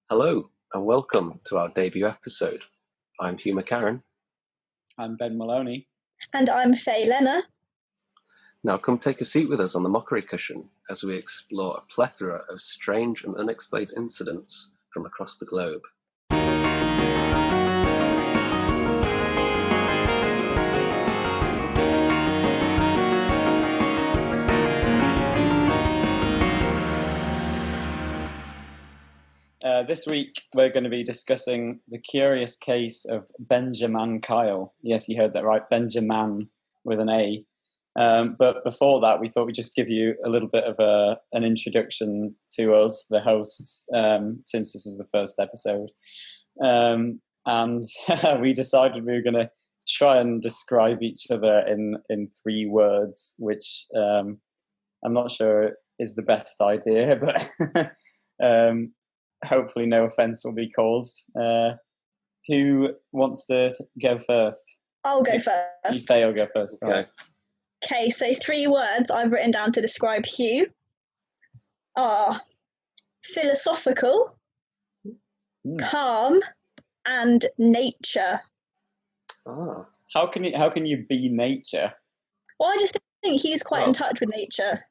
Hello and welcome to our debut episode. I'm Hugh McCarran. I'm Ben Maloney. And I'm Faye Lenner. Now come take a seat with us on the Mockery Cushion as we explore a plethora of strange and unexplained incidents from across the globe. This week we're going to be discussing the curious case of Benjaman Kyle. Yes, you heard that right, Benjaman with an A. But before that, we thought we'd just give you a little bit of an introduction to us, the hosts, since this is the first episode. And we decided we were going to try and describe each other in 3 words, which I'm not sure is the best idea, but hopefully no offence will be caused. Who wants to go first? I'll go first. Faye will go first. Okay. Okay, so 3 words I've written down to describe Hugh are philosophical, calm, and nature. Ah. How can you be nature? Well, I just think Hugh's quite in touch with nature.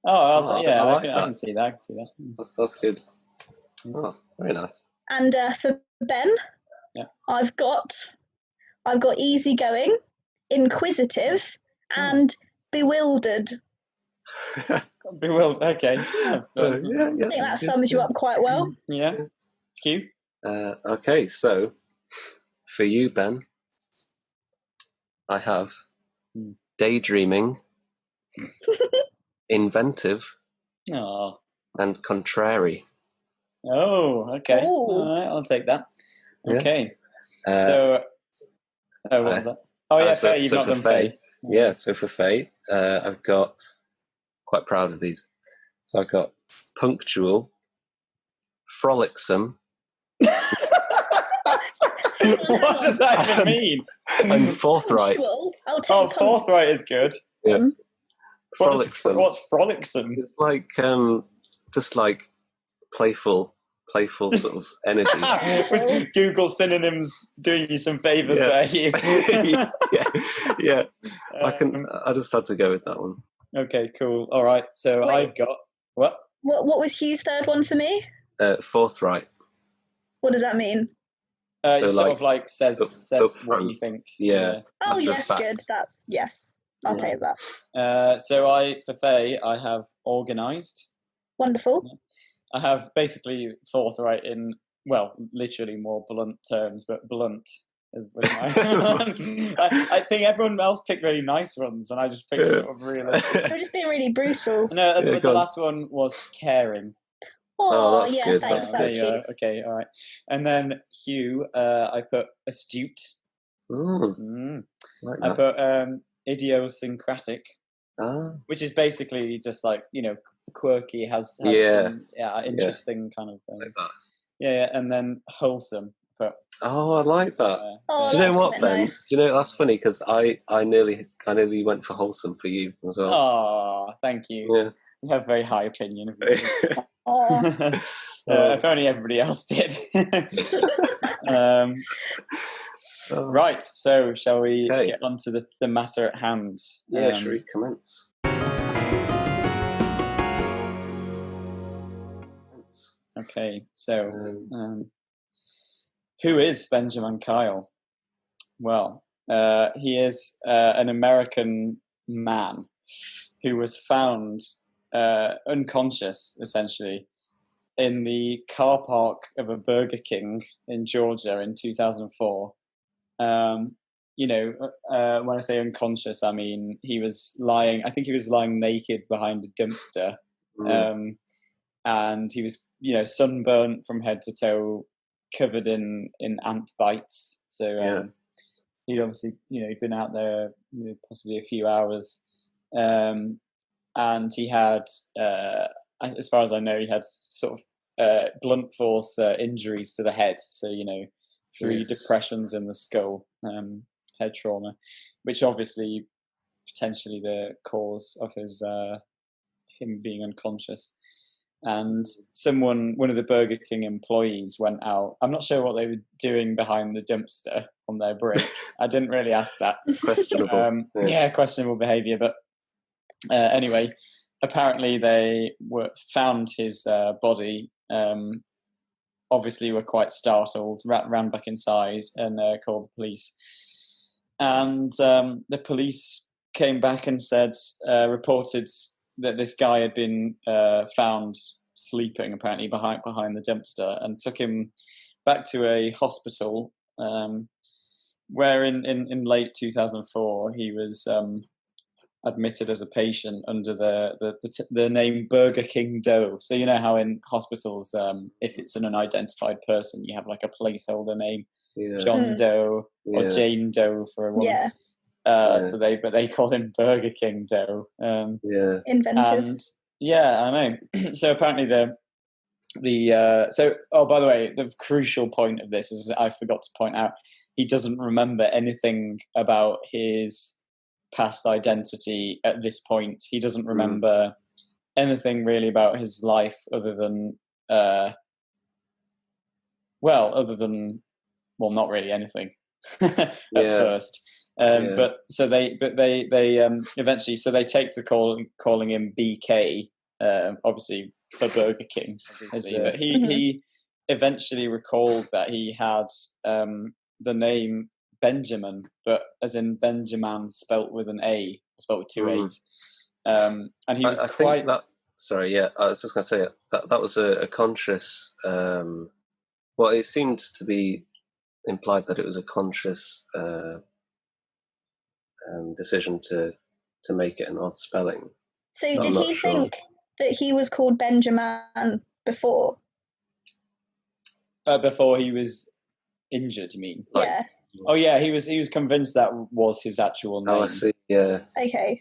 Oh, yeah, I I can see that. That's good. Oh, very nice. And for Ben, yeah. I've got easygoing, inquisitive, and bewildered. Bewildered. Okay. I think that sums you up quite well. Yeah. Hugh? Okay, so for you, Ben, I have daydreaming, inventive, and contrary. Oh, okay. Ooh. All right, I'll take that. Okay. Yeah. What was that? Oh, yeah, Faye, you've not done Faye. Yeah, so for Faye, I've got, quite proud of these. So I've got punctual, frolicsome. What does that even mean? And forthright. Forthright is good. Yeah. Frolicsome. What's frolicsome? It's like, just like playful sort of energy. Was Google synonyms doing you some favours there, Hugh? yeah. I just had to go with that one. Okay, cool. All right. So Wait. I've got what? What was Hugh's third one for me? Forthright. What does that mean? So sort of like says what you think. Yeah. Oh, yes, good. I'll take that. So for Faye, I have organised. Wonderful. I have basically forthright in, well, literally more blunt terms, but blunt is really I think everyone else picked really nice ones, and I just picked sort of realistic. You're just being really brutal. No, the last one was caring. Oh, that's yeah, good. thanks. That's cute. Okay, all right. And then Hugh, I put astute. Like I put idiosyncratic. Which is basically just like, quirky, has some interesting kind of thing. Like that. Yeah, and then wholesome. But I like that. Do you know what, Ben? Nice. Do you know that's funny because I nearly went for wholesome for you as well. Oh, thank you. Yeah. You have a very high opinion of me. If only everybody else did. Right, so shall we get on to the matter at hand? Yeah, shall we commence? Okay, so who is Benjaman Kyle? Well, he is an American man who was found unconscious, essentially, in the car park of a Burger King in Georgia in 2004. When I say unconscious, I mean he was lying naked behind a dumpster. And he was, sunburnt from head to toe, covered in ant bites. So he'd obviously, he'd been out there possibly a few hours. And he had, as far as I know, he had sort of blunt force injuries to the head. So, 3 depressions in the skull, head trauma, which obviously potentially the cause of his him being unconscious. and one of the Burger King employees went out. I'm not sure what they were doing behind the dumpster on their break. I didn't really ask that. Questionable. Questionable behaviour. But anyway, apparently they found his body. Obviously, were quite startled. Ran back inside and called the police. And the police came back and reported that this guy had been found sleeping, apparently behind the dumpster, and took him back to a hospital, where in late 2004 he was admitted as a patient under the name Burger King Doe. So you know how in hospitals, if it's an unidentified person, you have like a placeholder name, John Doe or Jane Doe for a woman. Yeah. So they called him Burger King Doe. Inventive. And I know. So apparently by the way, the crucial point of this is I forgot to point out he doesn't remember anything about his past identity at this point. He doesn't remember anything really about his life other than not really anything at first. But they eventually, so they take to calling him BK, obviously for Burger King. But he eventually recalled that he had the name Benjamin, but as in Benjamin spelt with an A, spelt with two A's. And he was think that. Sorry, yeah, I was just going to say that was a conscious. Well, it seemed to be implied that it was a conscious decision to make it an odd spelling. So did he think that he was called Benjamin before? Before he was injured, you mean? Yeah. Oh yeah, he was convinced that was his actual name. Oh, I see. Yeah. Okay.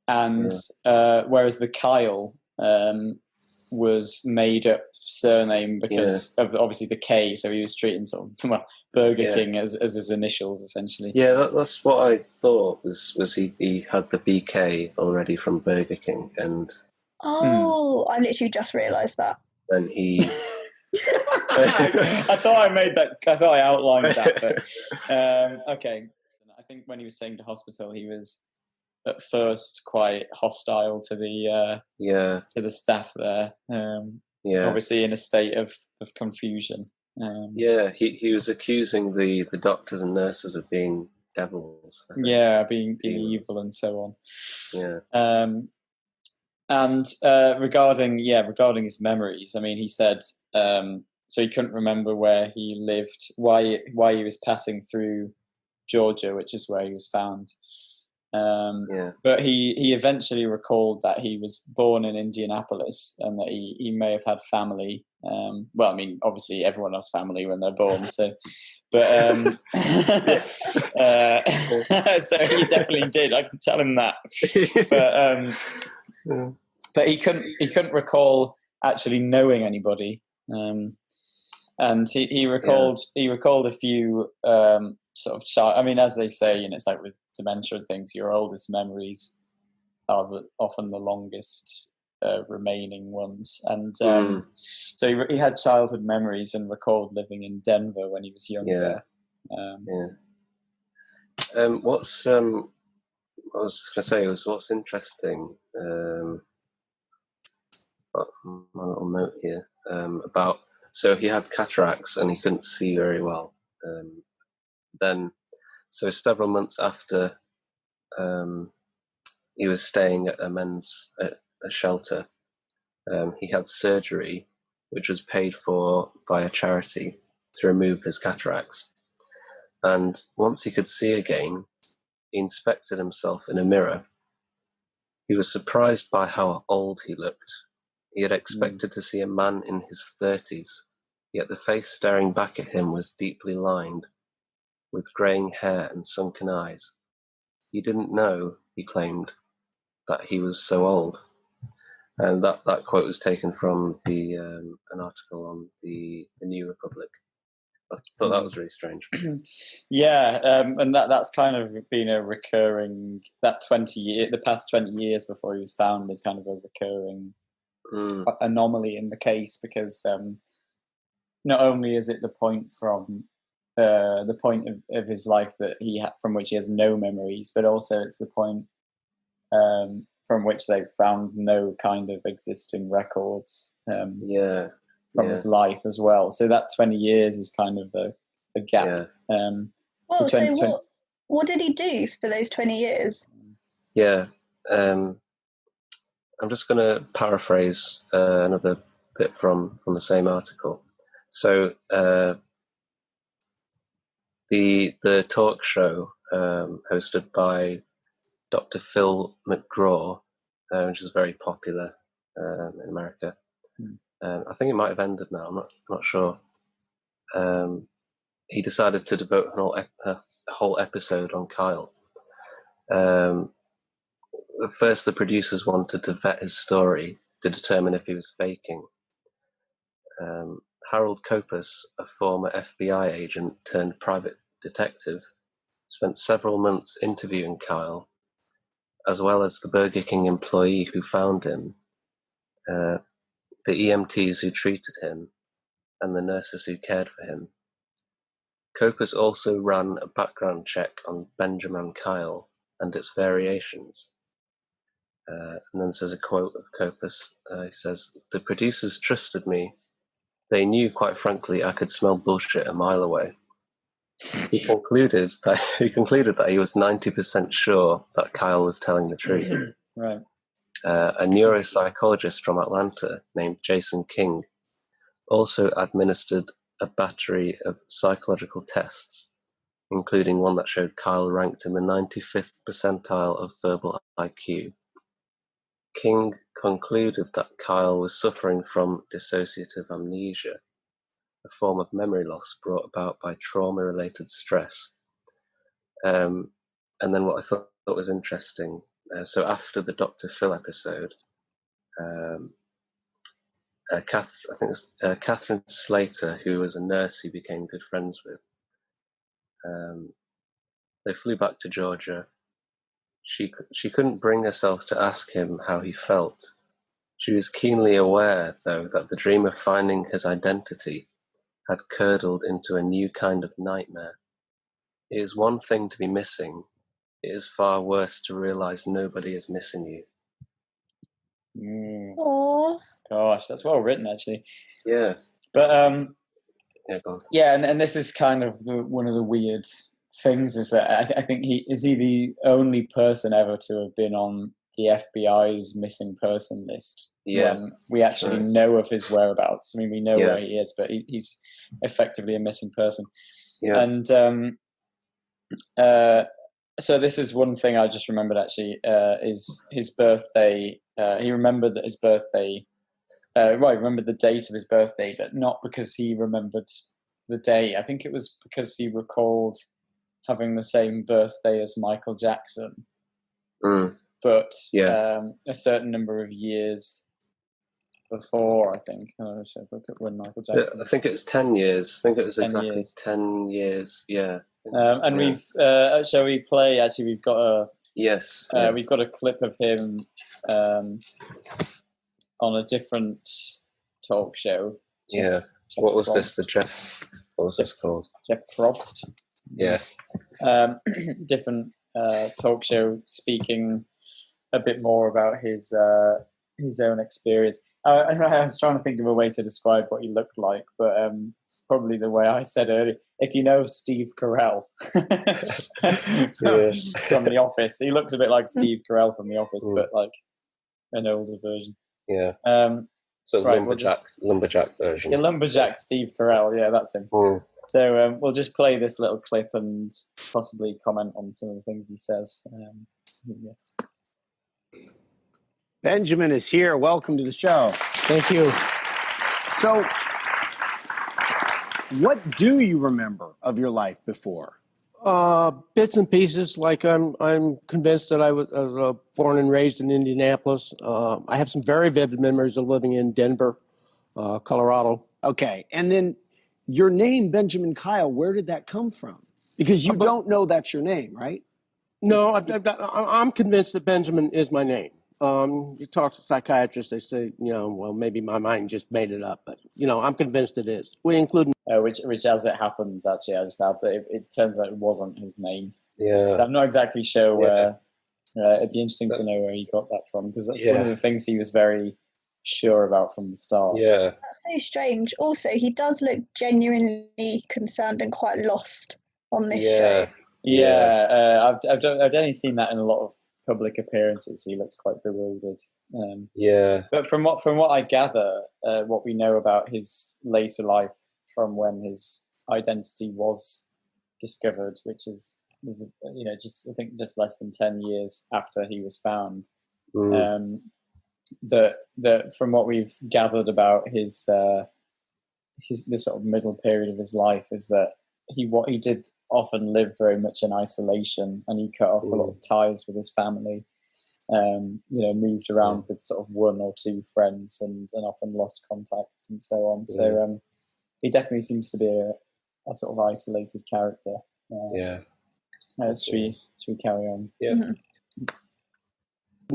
Whereas the Kyle was made up surname because of obviously the K, so he was treating sort of Burger King as his initials essentially. Yeah, that's what I thought was he had the BK already from Burger King, and I literally just realised that. Then he. I thought I made that. I thought I outlined that. But okay, I think when he was saying to hospital, he was at first quite hostile to the staff there. Obviously in a state of confusion. He was accusing the doctors and nurses of being devils. Being evil and so on. Yeah. And regarding his memories, I mean, he said so he couldn't remember where he lived, why he was passing through Georgia, which is where he was found. But he eventually recalled that he was born in Indianapolis and that he may have had family. Well, I mean, obviously everyone has family when they're born, so. But so he definitely did. I can tell him that. But he couldn't recall actually knowing anybody. And he recalled a few sort of I mean, as they say, it's like with dementia and things, your oldest memories are often the longest remaining ones. And so he had childhood memories and recalled living in Denver when he was younger. What's I was just going to say was what's interesting. My little note here about. So he had cataracts and he couldn't see very well. So several months after he was staying at a shelter, he had surgery, which was paid for by a charity to remove his cataracts. And once he could see again, he inspected himself in a mirror. He was surprised by how old he looked. He had expected to see a man in his 30s, yet the face staring back at him was deeply lined, with greying hair and sunken eyes. He didn't know, he claimed, that he was so old. And that quote was taken from an article on the New Republic. I thought that was really strange. And that's kind of been a recurring, the past 20 years before he was found is kind of a recurring anomaly in the case, because not only is it the point from the point of his life that from which he has no memories, but also it's the point from which they've found no kind of existing records from his life as well. So that 20 years is kind of a gap. Well, so what did he do for those 20 years? Yeah. I'm just going to paraphrase another bit from the same article. So the talk show hosted by Dr. Phil McGraw, which is very popular in America. I think it might have ended now. I'm not sure. He decided to devote a whole episode on Kyle. At first, the producers wanted to vet his story to determine if he was faking. Harold Kopus, a former FBI agent turned private detective, spent several months interviewing Kyle, as well as the Burger King employee who found him, the EMTs who treated him, and the nurses who cared for him. Kopus also ran a background check on Benjaman Kyle and its variations. And then there's a quote of Kopus. He says, "The producers trusted me. They knew, quite frankly, I could smell bullshit a mile away." He concluded that he was 90% sure that Kyle was telling the truth. Right. A neuropsychologist from Atlanta named Jason King also administered a battery of psychological tests, including one that showed Kyle ranked in the 95th percentile of verbal IQ. King concluded that Kyle was suffering from dissociative amnesia, a form of memory loss brought about by trauma-related stress. And then what I thought was interesting, so after the Dr. Phil episode, I think it was Catherine Slater, who was a nurse he became good friends with, they flew back to Georgia. She couldn't bring herself to ask him how he felt. She was keenly aware, though, that the dream of finding his identity had curdled into a new kind of nightmare. It is one thing to be missing. It is far worse to realize nobody is missing you. Aww. Gosh, that's well written, actually. Yeah. But go on. yeah, and this is kind of one of the weird things is that I think he is the only person ever to have been on the FBI's missing person list. Yeah. When we actually know of his whereabouts. I mean, we know where he is, but he's effectively a missing person. Yeah. And so this is one thing I just remembered actually, is his birthday. He remembered that his birthday, remembered the date of his birthday, but not because he remembered the day. I think it was because he recalled having the same birthday as Michael Jackson, but a certain number of years before, I think. I should look at when Michael Jackson. I think it was 10 years. I think it was 10 years. Yeah. And we've shall we play? Actually, we've got a we've got a clip of him on a different talk show. Jeff what was Probst. This? The Jeff? What was this called? Jeff Probst. Yeah. Different talk show, speaking a bit more about his own experience. I was trying to think of a way to describe what he looked like, but probably the way I said earlier. If you know Steve Carell from The Office, he looks a bit like Steve Carell from The Office, but like an older version. Yeah. So lumberjack version. Yeah, lumberjack Steve Carell. Yeah, that's him. So we'll just play this little clip and possibly comment on some of the things he says. Benjaman is here. Welcome to the show. Thank you. So, what do you remember of your life before? Bits and pieces. Like I'm convinced that I was born and raised in Indianapolis. I have some very vivid memories of living in Denver, Colorado. Okay, and then your name, Benjaman Kyle, where did that come from? Because you don't know that's your name, right? No, I'm convinced that Benjaman is my name. You talk to psychiatrists, they say, well, maybe my mind just made it up, but I'm convinced it is. We include which as it happens, actually, I just add that it turns out it wasn't his name. Yeah. So I'm not exactly sure Yeah. where. It'd be interesting to know where he got that from, because that's one of the things he was very sure about from the start. Yeah. That's so strange. Also, he does look genuinely concerned and quite lost on this show. Yeah, I've only seen that in a lot of public appearances. He looks quite bewildered. But from what I gather, what we know about his later life from when his identity was discovered, which is just less than 10 years after he was found. That from what we've gathered about his this sort of middle period of his life is that he did often live very much in isolation, and he cut off a lot of ties with his family. Moved around with sort of one or two friends, and often lost contact and so on. So he definitely seems to be a sort of isolated character. Should we carry on? Yeah. Mm-hmm.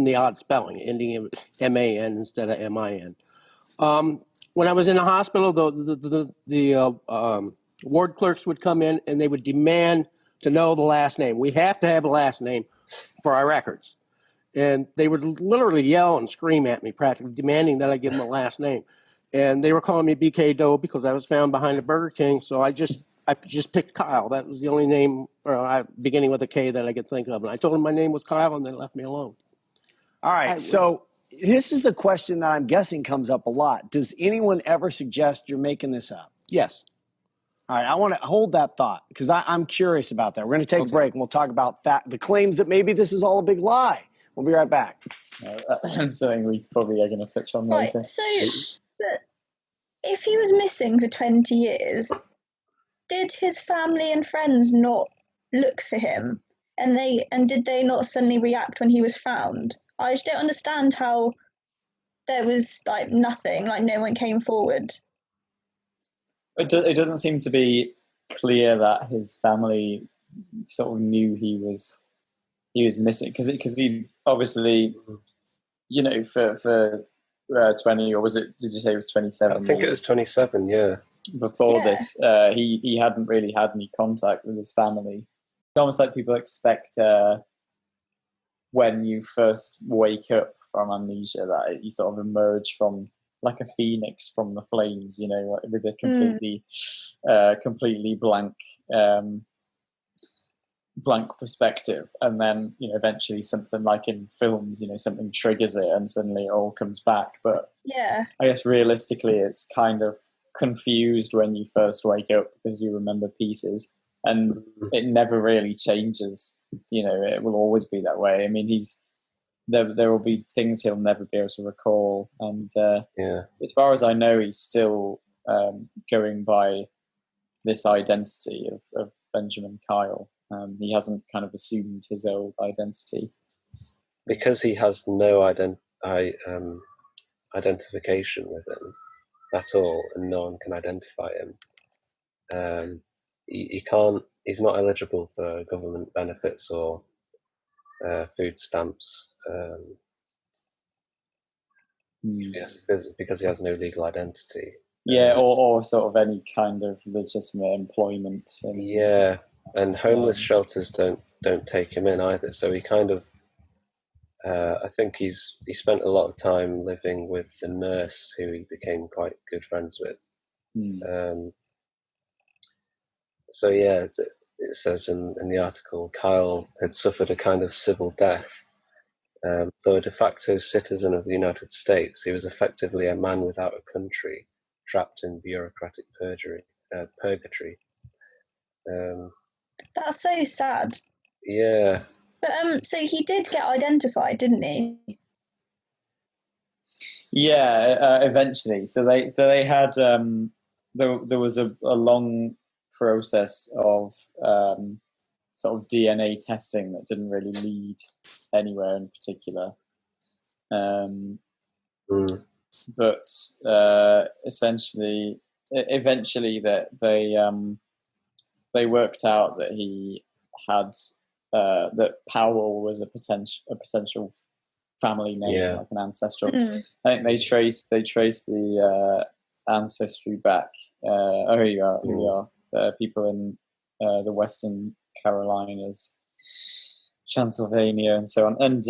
the odd spelling, ending in M-A-N instead of M-I-N. When I was in the hospital, the ward clerks would come in and they would demand to know the last name. We have to have a last name for our records. And they would literally yell and scream at me, practically demanding that I give them a last name. And they were calling me BK Doe because I was found behind a Burger King. So I just picked Kyle. That was the only name beginning with a K that I could think of. And I told them my name was Kyle, and they left me alone. All right. So this is the question that I'm guessing comes up a lot. Does anyone ever suggest you're making this up? Yes. All right. I want to hold that thought because I'm curious about that. We're going to take a break and we'll talk about the claims that maybe this is all a big lie. We'll be right back. Something we probably are going to touch on later. So, but if he was missing for 20 years, did his family and friends not look for him? And did they not suddenly react when he was found? I just don't understand how there was nothing, no one came forward. It doesn't seem to be clear that his family sort of knew he was missing, because he obviously, for 20, or was it? Did you say it was 27? I think it was 27. Yeah. Before this, he hadn't really had any contact with his family. It's almost like people expect when you first wake up from amnesia that you sort of emerge from like a phoenix from the flames, with a completely blank perspective, and then eventually something like in films, something triggers it and suddenly it all comes back. But I guess realistically it's kind of confused when you first wake up because you remember pieces, and it never really changes. It will always be that way. I mean, there will be things he'll never be able to recall, and as far as I know, he's still going by this identity of Benjaman Kyle. He hasn't kind of assumed his old identity because he has no identification with him at all, and no one can identify him. He can't. He's not eligible for government benefits or food stamps. Yes, because he has no legal identity. Or sort of any kind of legitimate employment. And homeless shelters don't take him in either. So he kind of, I think he spent a lot of time living with the nurse who he became quite good friends with. It says in the article, Kyle had suffered a kind of civil death. Though a de facto citizen of the United States, he was effectively a man without a country, trapped in bureaucratic purgatory. That's so sad. Yeah. But so he did get identified, didn't he? Yeah, eventually. So they had there was a long process of sort of DNA testing that didn't really lead anywhere in particular. But essentially, eventually, that they worked out that he had that Powell was a potential family name, Yeah. like an ancestral. Mm. I think they trace the ancestry back. Here you are. Here we are. People in the Western Carolinas, Transylvania, and so on. And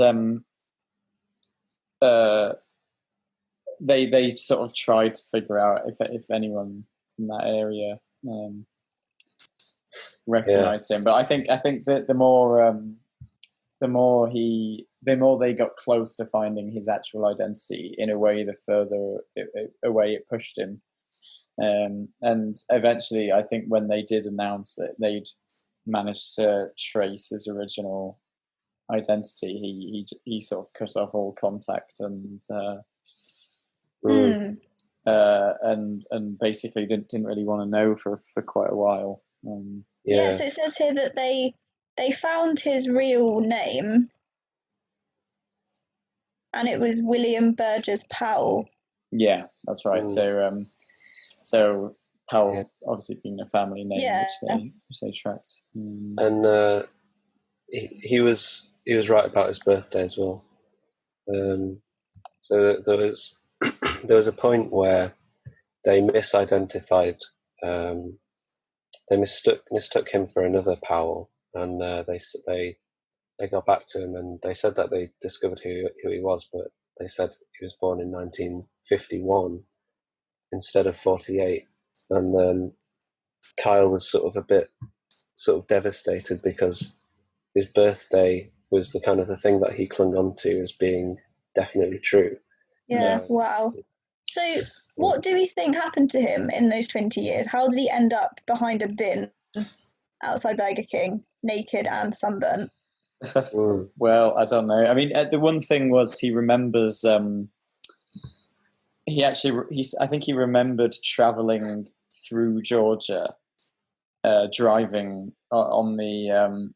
they sort of tried to figure out if anyone in that area recognized him. But I think that the more they got close to finding his actual identity, in a way, the further away it pushed him. And eventually, I think when they did announce that they'd managed to trace his original identity, he sort of cut off all contact and basically didn't really want to know for quite a while. Yeah, so it says here that they found his real name, and it was William Burgess Powell. Yeah, that's right. So Powell, obviously being a family name, which they tracked. And he was right about his birthday as well. So there was a point where they misidentified. They mistook him for another Powell, and they got back to him, and they said that they discovered who he was, but they said he was born in 1951 instead of 48. And Kyle was sort of devastated, because his birthday was the kind of the thing that he clung on to as being definitely true. Yeah. Wow. So what do we think happened to him in those 20 years? How did he end up behind a bin outside Burger King, naked and sunburnt? Well, I don't know. I mean, the one thing was he remembers. I think he remembered traveling through Georgia, driving on the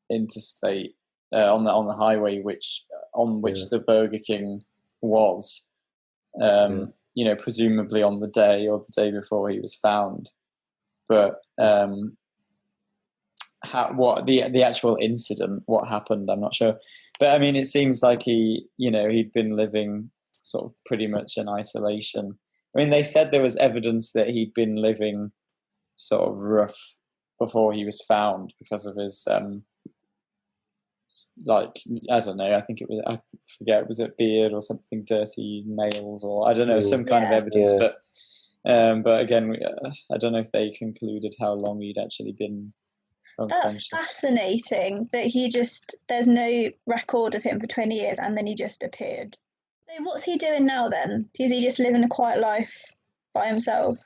interstate, on the highway, which the Burger King was. Presumably on the day or the day before he was found. But what the actual incident, what happened, I'm not sure. But I mean, it seems like he'd been living sort of pretty much in isolation. I mean, they said there was evidence that he'd been living sort of rough before he was found because of his I don't know, I think it was, I forget, was it beard or something, dirty nails, or I don't know, some kind of evidence. But again, I don't know if they concluded how long he'd actually been unconscious. That's fascinating that there's no record of him for 20 years and then he just appeared. So what's he doing now then? Is he just living a quiet life by himself?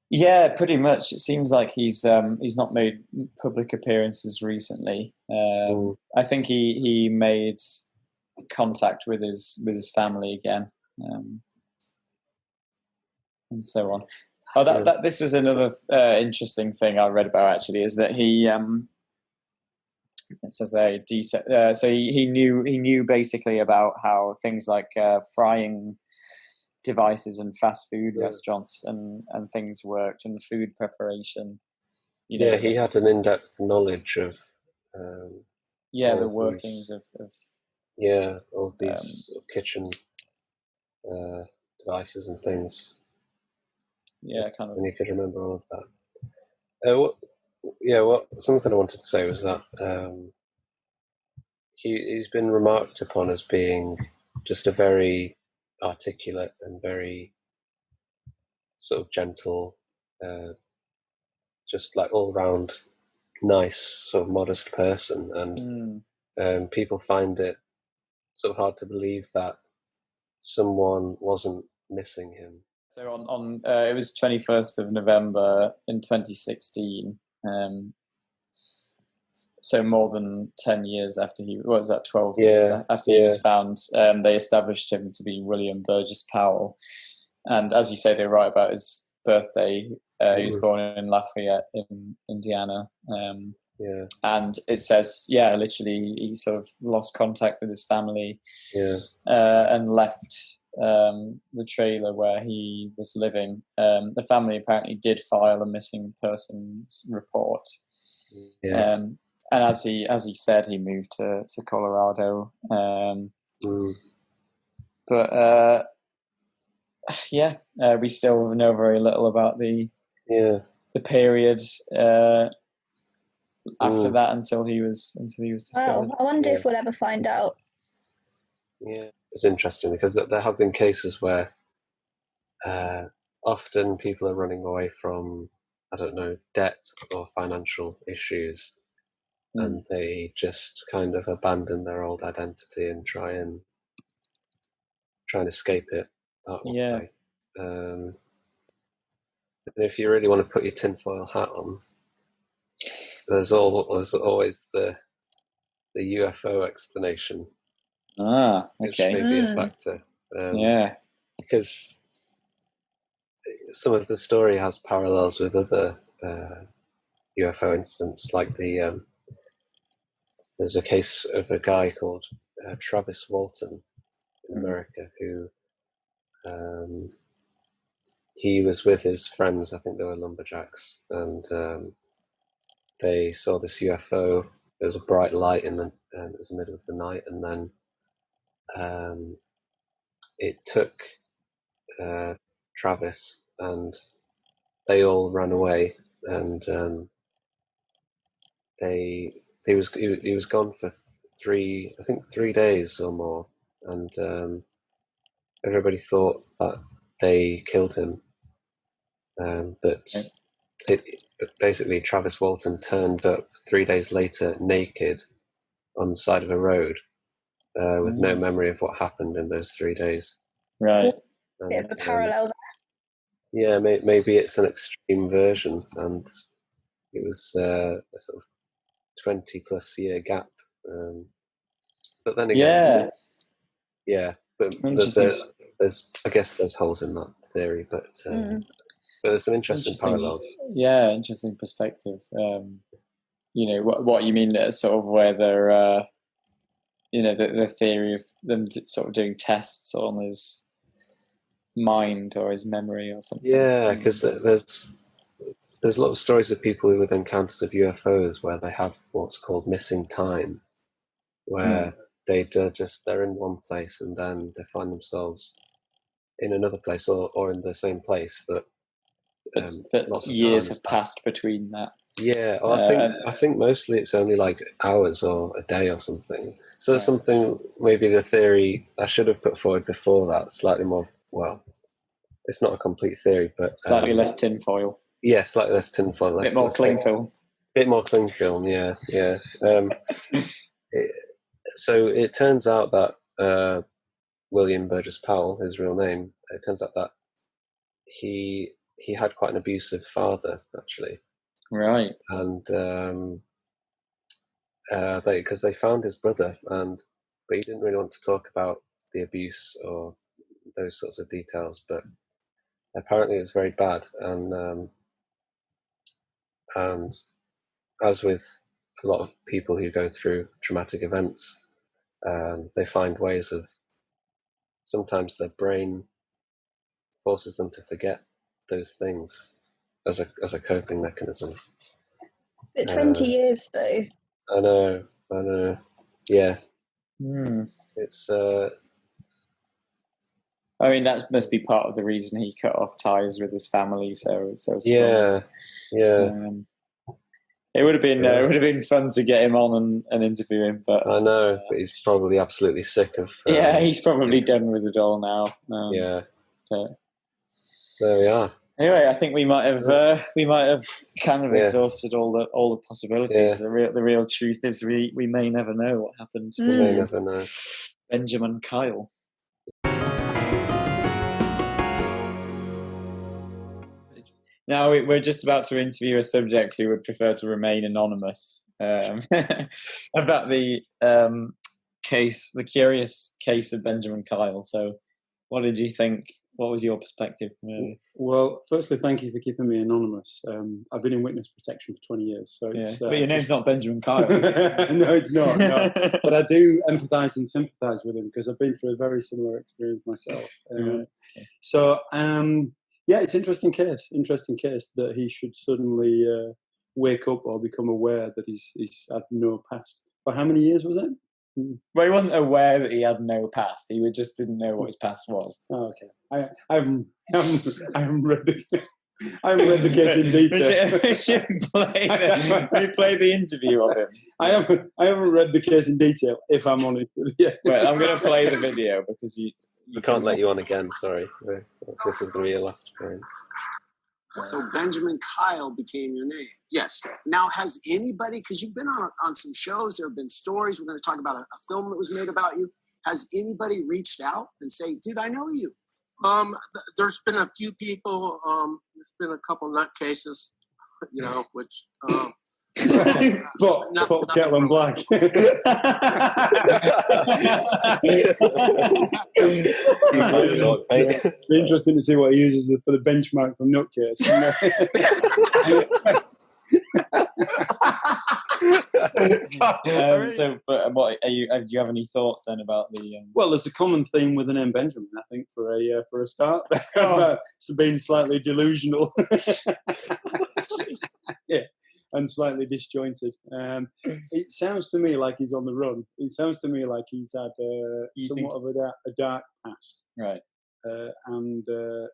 Yeah, pretty much. It seems like he's not made public appearances recently. I think he made contact with his family again, and so on. Oh, this was another interesting thing I read about, actually, is that he it says there so he knew basically about how things like frying devices and fast food restaurants and things worked, and the food preparation. He had an in-depth knowledge of the workings of all these sort of kitchen devices and things. Kind of. And he could remember all of that. Something I wanted to say was that he's been remarked upon as being just a very articulate and very sort of gentle, just like all round nice, sort of modest person, and people find it sort of hard to believe that someone wasn't missing him. So on it was 21st of November in 2016. So more than 10 years after 12 years after he was found, they established him to be William Burgess Powell. And as you say, they write about his birthday. He was born in Lafayette, in Indiana. And it says, literally, he sort of lost contact with his family and left the trailer where he was living. The family apparently did file a missing persons report. And as he said, he moved to Colorado. But we still know very little about the period after that until he was discovered. Wow, I wonder if we'll ever find out. Yeah, it's interesting because there have been cases where often people are running away from, I don't know, debt or financial issues, and they just kind of abandon their old identity and try and escape it that way. And if you really want to put your tinfoil hat on, there's always the UFO explanation. Okay. Which may be a factor. Because some of the story has parallels with other UFO incidents, like there's a case of a guy called Travis Walton in America who he was with his friends. I think they were lumberjacks, and they saw this UFO. There was a bright light it was the middle of the night, and then it took Travis, and they all ran away, and he was gone for 3 days or more, and everybody thought that they killed him, but basically Travis Walton turned up 3 days later naked on the side of a road with no memory of what happened in those 3 days. Right. Bit of a parallel there. Yeah, maybe it's an extreme version, and it was a sort of 20+ year gap. But then again, but there's I guess there's holes in that theory, but there's some interesting parallels. Yeah, interesting perspective. What you mean, sort of where they're, the theory of them sort of doing tests on his mind or his memory or something. Yeah, because there's a lot of stories of people with encounters of UFOs where they have what's called missing time, where they're in one place and then they find themselves in another place or in the same place, but lots of years have passed between that. Yeah, I think mostly it's only like hours or a day or something. So there's something, maybe the theory I should have put forward before that, slightly more, well, it's not a complete theory, but slightly less tinfoil. Yeah, slightly less tinfoil. Bit more cling film. Bit more cling film, yeah. So it turns out that William Burgess Powell, his real name, it turns out that he had quite an abusive father, actually. Right. And because they found his brother, but he didn't really want to talk about the abuse or those sorts of details. But apparently, it was very bad, and as with a lot of people who go through traumatic events, they find ways of. Sometimes their brain forces them to forget those things as a coping mechanism. But 20 years though. I know. Yeah. It's. I mean, that must be part of the reason he cut off ties with his family. So yeah. It would have been fun to get him on and interview him, but I know, but he's probably absolutely sick of. He's probably done with it all now. But there we are. Anyway, I think we might have kind of exhausted all the possibilities. Yeah. The real truth is we may never know what happened to We may never know. Benjaman Kyle. Now we're just about to interview a subject who would prefer to remain anonymous about the curious case of Benjaman Kyle. So, what did you think? What was your perspective? Well, firstly, thank you for keeping me anonymous. I've been in witness protection for 20 years, so it's. But your name's not Benjaman Kyle. No, it's not. No. But I do empathise and sympathise with him because I've been through a very similar experience myself. So. Yeah, it's interesting case that he should suddenly wake up or become aware that he's had no past. For how many years was it? Well, he wasn't aware that he had no past. He just didn't know what his past was. Oh, okay. I haven't read the I haven't read the case in detail. We should play the interview of him. I haven't read the case in detail, if I'm honest with you. Well, I'm going to play the video because you can't let you on again, sorry. This is going to be your last appearance. So Benjaman Kyle became your name. Yes. Now, has anybody, because you've been on some shows, there have been stories, we're going to talk about a film that was made about you. Has anybody reached out and say, dude, I know you? There's been a few people. There's been a couple nutcases, which. Put kettle on black. It'd be interesting to see what he uses for the benchmark from nutcase. But what do you have any thoughts then about the? Well, there's a common theme with the name Benjamin, I think, for a start. About being slightly delusional, yeah, and slightly disjointed. It sounds to me like he's on the run. It sounds to me like he's had somewhat of a dark past, right? And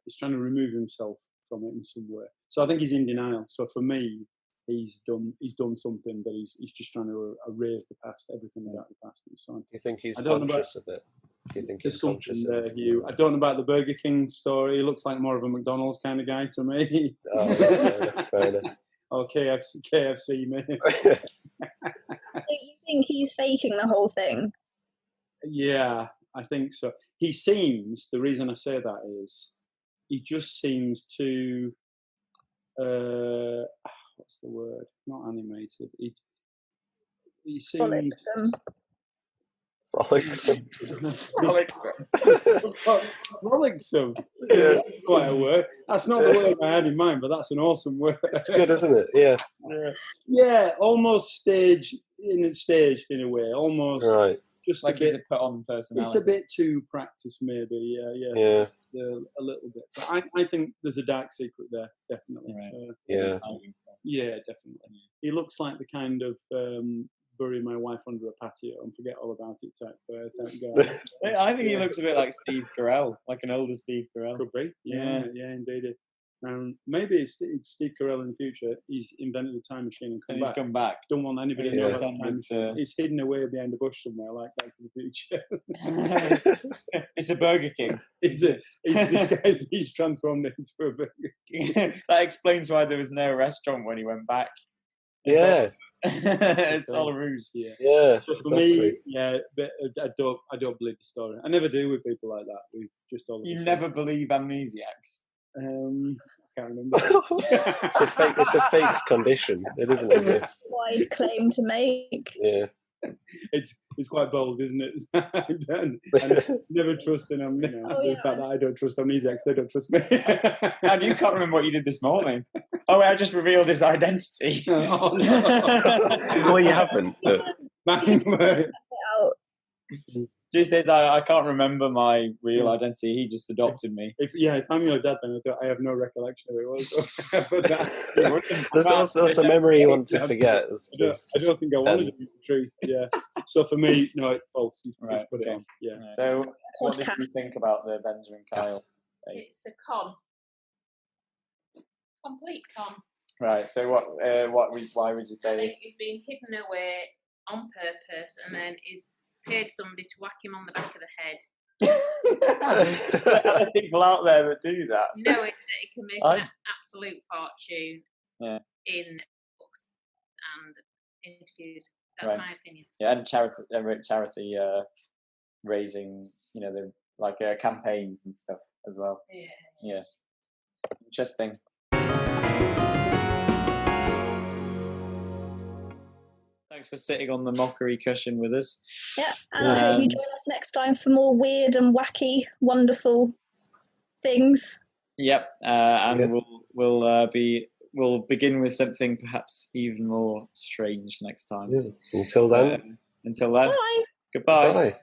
he's trying to remove himself from it in some way. So I think he's in denial. So for me, he's done something that he's just trying to erase the past, everything about the past. And so on. You think he's conscious of it? Do you think he's conscious of it? I don't know about the Burger King story. He looks like more of a McDonald's kind of guy to me. Oh, fair enough. Oh, KFC, man. You think he's faking the whole thing? Yeah, I think so. He seems, the reason I say that is, he just seems to, what's the word? Not animated. He seems... Frolicsome. Frolicsome. Yeah. That's quite a word. That's not the word I had in mind, but that's an awesome word. It's good, isn't it? Yeah. Yeah, almost staged in a way. Almost. Right. Just like he's a put-on personality. It's a bit too practiced, maybe. Yeah. A little bit. But I think there's a dark secret there, definitely. Right. Yeah, definitely. He looks like the kind of bury my wife under a patio and forget all about it type guy. I think he looks a bit like Steve Carell, like an older Steve Carell. Could be. Yeah, indeed. Maybe it's Steve Carell in the future. He's invented the time machine and he's come back. Don't want anybody to know about the time machine. It's hidden away behind a bush somewhere, like Back to the Future. It's a Burger King. He's transformed into a Burger King. That explains why there was no restaurant when he went back. It's all a ruse. Yeah. So for me, but I don't believe the story. I never do with people like that. We just all. You never believe amnesiacs. I can't remember. It's a fake condition. It doesn't exist. Wide claim to make. Yeah. It's quite bold, isn't it? I never trust them. The fact that I don't trust amnesiacs, they don't trust me. And you can't remember what you did this morning. Oh, I just revealed his identity. Oh, no. Well, you haven't. But... Just is, I can't remember my real identity. He just adopted me. If I'm your dad, then I have no recollection of who it was. That's a memory you want to forget. I don't think I wanted to be the truth. Yeah. So for me, no, it's false. He's put it on. Yeah. So, what did you think about the Benjaman Kyle? It's a con. Complete con. Right. So why would you say? I think he's been hidden away on purpose, and then he's paid somebody to whack him on the back of the head. There are people out there that do that. Knowing that he can make an absolute fortune in books and interviews. That's my opinion. Yeah, and charity raising, campaigns and stuff as well. Yeah. Interesting. Thanks for sitting on the Mockery Cushion with us. Yeah, and I hope you join us next time for more weird and wacky, wonderful things. Yep, and we'll begin with something perhaps even more strange next time. Yeah. Until then. Bye. Goodbye. Bye.